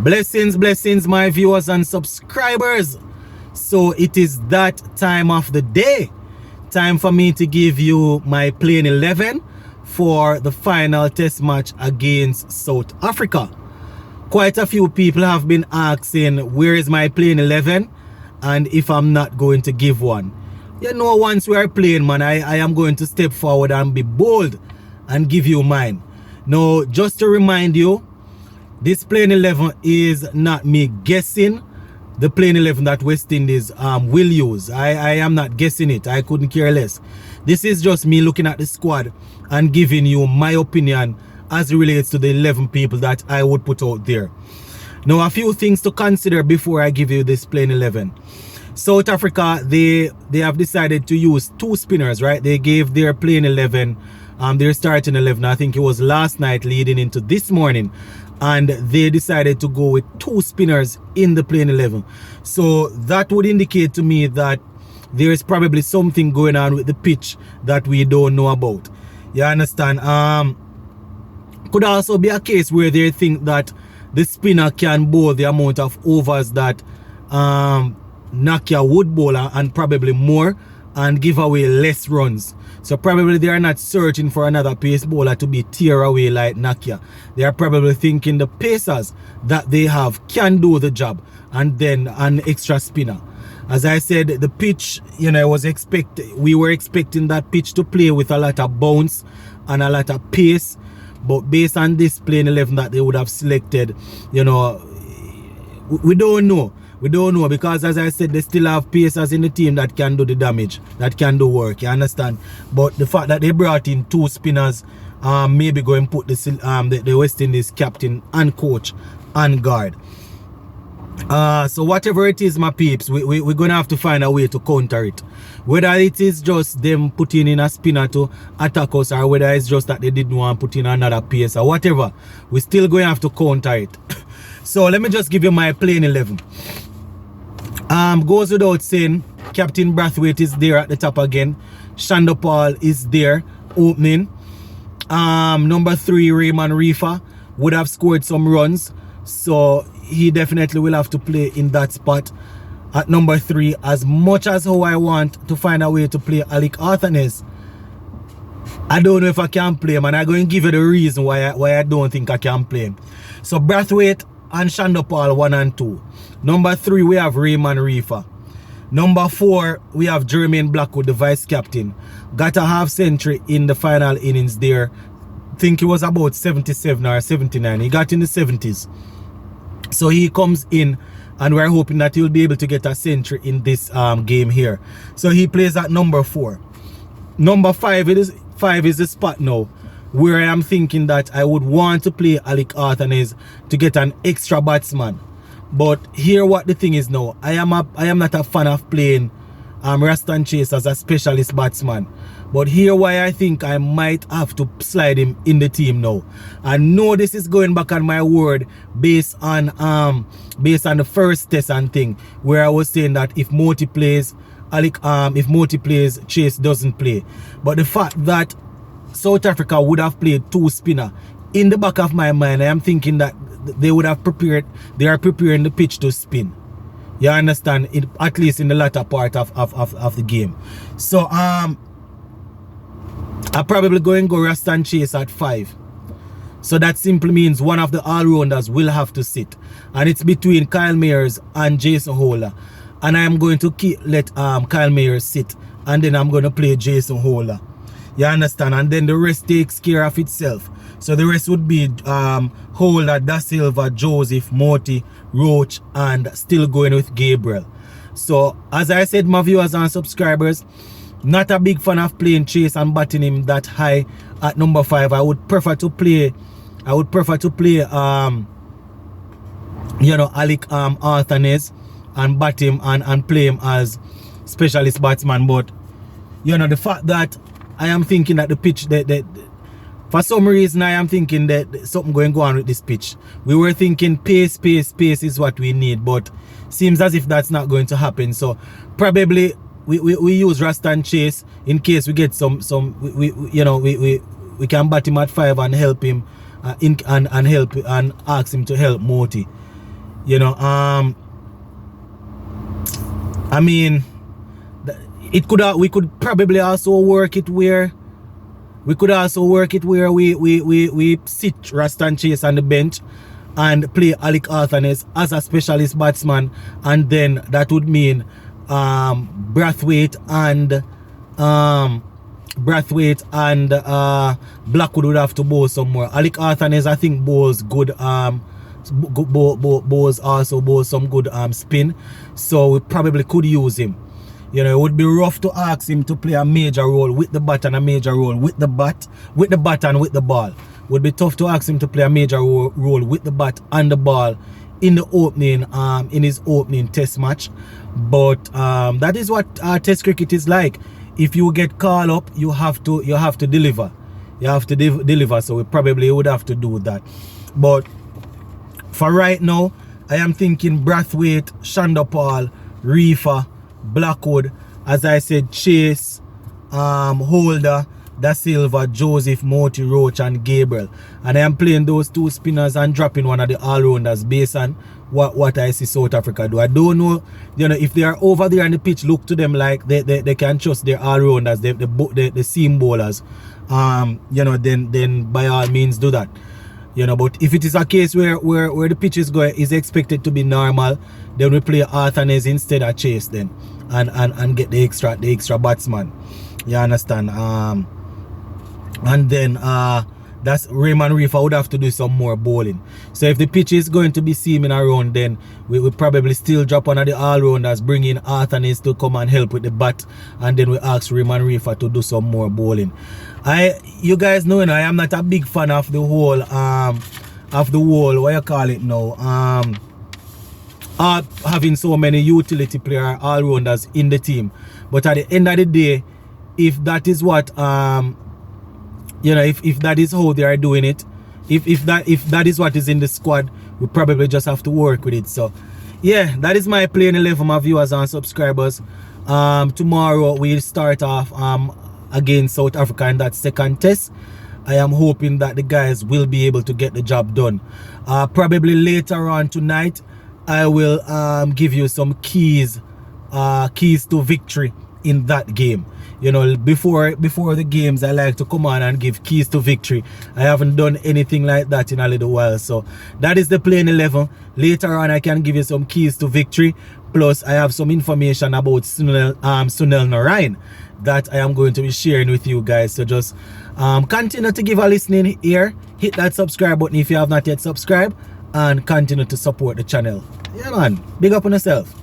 Blessings, my viewers and subscribers. So it is that time of the day. Time for me to give you my playing 11 for the final test match against South Africa. Quite a few people have been asking where is my playing 11 and if I'm not going to give one. You know, once we are playing, man, I am going to step forward and be bold and give you mine. Now, just to remind you, this playing 11 is not me guessing the playing 11 that West Indies will use. I am not guessing it. I couldn't care less. This is just me looking at the squad and giving you my opinion as it relates to the 11 people that I would put out there. Now, a few things to consider before I give you this playing 11. South Africa, they have decided to use two spinners, right? They gave their playing 11, their starting 11, I think it was last night leading into this morning. And they decided to go with two spinners in the playing 11. So that would indicate to me that there is probably something going on with the pitch that we don't know about. You understand? Could also be a case where they think that the spinner can bowl the amount of overs that Nakia would bowl and probably more and give away less runs. So probably they are not searching for another pace bowler to be tear away like Nakia. They are probably thinking the pacers that they have can do the job and then an extra spinner. As I said, the pitch, you know, we were expecting that pitch to play with a lot of bounce and a lot of pace. But based on this playing 11 that they would have selected, you know, we don't know. We don't know because, as I said, they still have pacers in the team that can do the damage, that can do work, you understand? But the fact that they brought in two spinners, maybe go and put the West Indies captain and coach on guard. So whatever it is, my peeps, we're going to have to find a way to counter it. Whether it is just them putting in a spinner to attack us or whether it's just that they didn't want to put in another pacer, whatever, we're still going to have to counter it. So let me just give you my playing 11. Goes without saying, Captain Brathwaite is there at the top again. Shandopal is there, opening. Number 3, Raymond Reefer, would have scored some runs. So he definitely will have to play in that spot. At number 3, as much as how I want to find a way to play Alec Arthanes, I don't know if I can play him, and I'm going to give you the reason why I don't think I can play him. So Brathwaite and Shandopal 1 and 2. Number 3, we have Raymond Reefer. Number 4, we have Jermaine Blackwood, the vice captain. Got a half century in the final innings there. Think he was about 77 or 79. He got in the 70s. So he comes in and we're hoping that he'll be able to get a century in this game here. So he plays at number 4. Number 5 is the spot now where I am thinking that I would want to play Alec Arthanes to get an extra batsman. But here what the thing is now, I am not a fan of playing Rastan Chase as a specialist batsman. But here why I think I might have to slide him in the team now. I know this is going back on my word based on the first test and thing where I was saying that if Moti plays, if Moti plays, Chase doesn't play. But the fact that South Africa would have played two spinner, in the back of my mind I am thinking that they would have they are preparing the pitch to spin. You understand? At least in the latter part of the game. So I'm probably going to go Rastan Chase at 5. So that simply means one of the all-rounders will have to sit. And it's between Kyle Mayers and Jason Holder. And I am going to let Kyle Mayers sit. And then I'm going to play Jason Holder. You understand? And then the rest takes care of itself. So the rest would be Holder, Da Silva, Joseph, Moti, Roach, and still going with Gabriel. So as I said, my viewers and subscribers, not a big fan of playing Chase and batting him that high at number 5. I would prefer to play Alec Arthanes and bat him and play him as specialist batsman. But you know, the fact that I am thinking that the pitch that for some reason I am thinking that something going to go on with this pitch. We were thinking pace is what we need, but seems as if that's not going to happen. So probably we use Rastan Chase in case we get we can bat him at 5 and help him and ask him to help Moti. You know, I mean, we could probably also work it where we sit Rastan Chase on the bench and play Alec Arthanes as a specialist batsman, and then that would mean Brathwaite and Blackwood would have to bowl some more. Alec Arthanes, I think, bowls good bowls some good spin, so we probably could use him. You know, it would be rough to ask him to play a major role with the bat and a major role with the bat and with the ball. Would be tough to ask him to play a major role with the bat and the ball in the opening, in his opening test match. But that is what test cricket is like. If you get called up, you have to deliver. You have to deliver. So we probably would have to do that. But for right now, I am thinking Brathwaite, Shandapal, Reefer, Blackwood, as I said, Chase, Holder, Da Silva, Joseph, Moti, Roach and Gabriel. And I am playing those two spinners and dropping one of the all-rounders based on what I see South Africa do. I don't know, you know, if they are over there on the pitch, look to them like they can trust their all-rounders, the seam bowlers. You know, then by all means do that. You know, but if it is a case where the pitch is expected to be normal, then we play Arthanes instead of Chase then, and get the extra batsman. You understand? And then that's Raymond Reefer would have to do some more bowling. So if the pitch is going to be seaming around, then we will probably still drop one of the all-rounders, bring in Arthanes to come and help with the bat, and then we ask Raymond Reefer to do some more bowling. You guys know, I am not a big fan of the whole what you call it now, having so many utility player all-rounders in the team. But at the end of the day, if that is what you know, if that is how they are doing it, if that is what is in the squad, we probably just have to work with it. So yeah, that is my playing 11, my viewers and subscribers. Tomorrow we'll start off against South Africa in that second test. I am hoping that the guys will be able to get the job done. Probably later on tonight, I will give you some keys to victory in that game. You know, before the games, I like to come on and give keys to victory. I haven't done anything like that in a little while. So that is the playing 11. Later on, I can give you some keys to victory. Plus, I have some information about Sunil Narayan that I am going to be sharing with you guys. So just continue to give a listening ear. Hit that subscribe button if you have not yet subscribed. And continue to support the channel. Yeah, man. Big up on yourself.